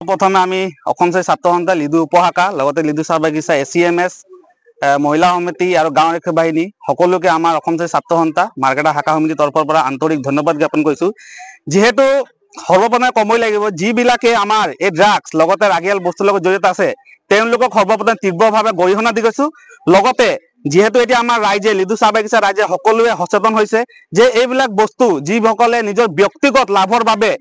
প্ৰথমে আমি অসমচাৰী ছাত্ৰ সন্থা লিডু উপশাখা লগতে লিডু চাহ বাগিচা ACMS মহিলা সমিতি আৰু গাঁও ৰক্ষা বাহিনী সকলোকে আমাৰ অসমচাৰী ছাত্ৰ সন্থা মাৰ্কেটা শাখা সমিতিৰ তৰফৰ পৰা আন্তৰিক ধন্যবাদ জ্ঞাপন কৰিছোঁ। যিহেতু সৰ্বপ্ৰথমে ক'বই লাগিব যিবিলাকে আমাৰ এই ড্ৰাগছ লগতে ৰাগিয়াল বস্তুৰ লগত জড়িত আছে তেওঁলোকক সৰ্বপ্ৰথমে তীব্ৰভাৱে গৰিহণা দি গৈছোঁ। লগতে যিহেতু এতিয়া আমাৰ ৰাইজে লিডু চাহ বাগিচা ৰাইজে সকলোৱে সচেতন হৈছে যে এইবিলাক বস্তু যিসকলে নিজৰ ব্যক্তিগত লাভৰ বাবে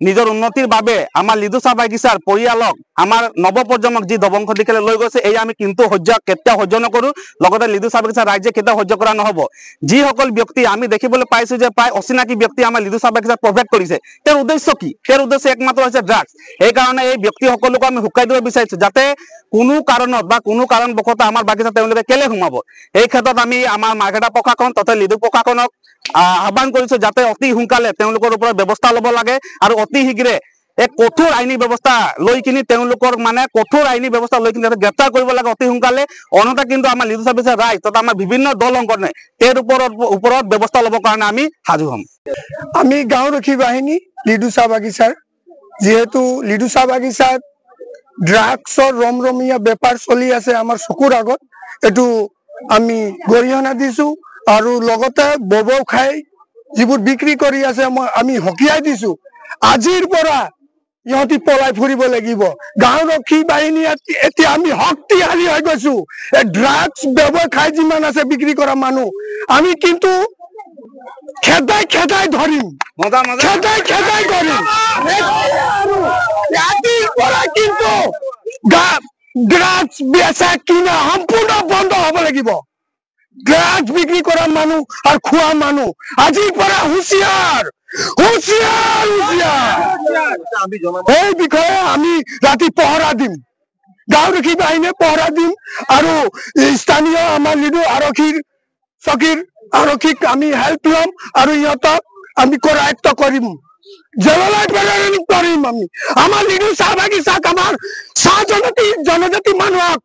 নিজৰ উন্নতিৰ বাবে আমাৰ লিডু চাহ বাগিচাৰ পৰিয়ালক আমাৰ নৱপ্ৰজন্মক যি দবংশ দিশে লৈ গৈছে এই আমি কিন্তু কেতিয়াও সহ্য নকৰোঁ। লগতে লিডু চাহ বাগিচা ৰাইজে কেতিয়াও সহ্য কৰা নহ'ব। যিসকল ব্যক্তি আমি দেখিবলৈ পাইছোঁ যে প্ৰায় অচিনাকি ব্যক্তি আমাৰ লিডু চাহ বাগিচাত প্ৰৱেশ কৰিছে, তেওঁৰ উদ্দেশ্য কি? তেওঁৰ উদ্দেশ্য একমাত্ৰ হৈছে ড্ৰাগছ। সেইকাৰণে এই ব্যক্তিসকলকো আমি শুকাই দিব বিচাৰিছোঁ যাতে কোনো কাৰণত বা কোনো কাৰণবশতঃ আমাৰ বাগিচাত তেওঁলোকে কেলে সোমাব। এই ক্ষেত্ৰত আমি আমাৰ মাৰ্কেটা প্ৰশাসন তথা লিডু প্ৰশাসনক আহ্বান কৰিছোঁ যাতে অতি সোনকালে তেওঁলোকৰ ওপৰত ব্যৱস্থা ল'ব লাগে আৰু অতি শীঘ্ৰে এক কঠোৰ আইনী ব্যৱস্থা লৈ কিনি তেওঁলোকৰ কঠোৰ আইনী ব্যৱস্থা লৈ কিনি গ্ৰেপ্তাৰ কৰিব লাগে অতি সোনকালে। অন্যথা কিন্তু আমাৰ লিডু চাহ বাগিচা ৰাইজ তথা আমাৰ বিভিন্ন দল সংগঠনে তেওঁৰ ওপৰত ব্যৱস্থা ল'বৰ কাৰণে আমি সাজু হ'ম। আমি গাঁও ৰক্ষী বাহিনী লিডু চাহ বাগিচাৰ যিহেতু লিডু চাহ বাগিচাত ড্ৰাগছৰ ৰমৰমীয়া বেপাৰ চলি আছে আমাৰ চকুৰ আগত, এইটো আমি গৰিহণা দিছোঁ আৰু লগতে ববৌ খাই যিবোৰ বিক্ৰী কৰি আছে আমি সকীয়াই দিছোঁ। আজিৰ পৰা ইহঁতি পলাই ফুৰিব লাগিব। গাঁও ৰক্ষী বাহিনী এতিয়া আমি শক্তিশালী হৈ গৈছোঁ। এই ড্ৰাগছ ব্যৱসায় যিমান আছে বিক্ৰী কৰা মানুহ আমি কিন্তু খেদাই ধৰিম, খেদাই কৰিম। আজিৰ পৰা কিন্তু ড্ৰাগছ বেচা কিনা সম্পূৰ্ণ বন্ধ হ'ব লাগিব। ড্ৰাগছ বিক্ৰী কৰা মানুহ আৰু খোৱা মানুহ আজিৰ পৰা হুঁচিয়াৰ। এই বিষয়ে আমি ৰাতি পহৰা দিম, গাঁও ৰক্ষী বাহিনীয়ে পহৰা দিম আৰু স্থানীয় আমাৰ লিডু আৰক্ষীৰ চকীৰ আৰক্ষীক আমি হেল্প ল'ম আৰু ইহঁতক আমি কৰায়ত্ব কৰিম, জেললৈ প্ৰেৰণ কৰিম। আমি আমাৰ লিডু চাহ বাগিচাক আমাৰ চাহ জনজাতি মানুহক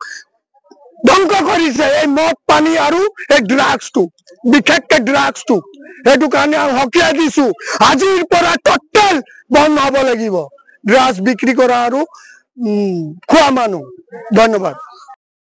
ধ্বংস কৰিছে এই মদ পানী আৰু এই ড্ৰাগছটো, বিশেষকৈ ড্ৰাগছটো। সেইটো কাৰণে আমি সকীয়াই দিছোঁ আজিৰ পৰা টোটেল বন্ধ হ'ব লাগিব ড্ৰাগছ বিক্ৰী কৰা আৰু খোৱা মানুহ। ধন্যবাদ।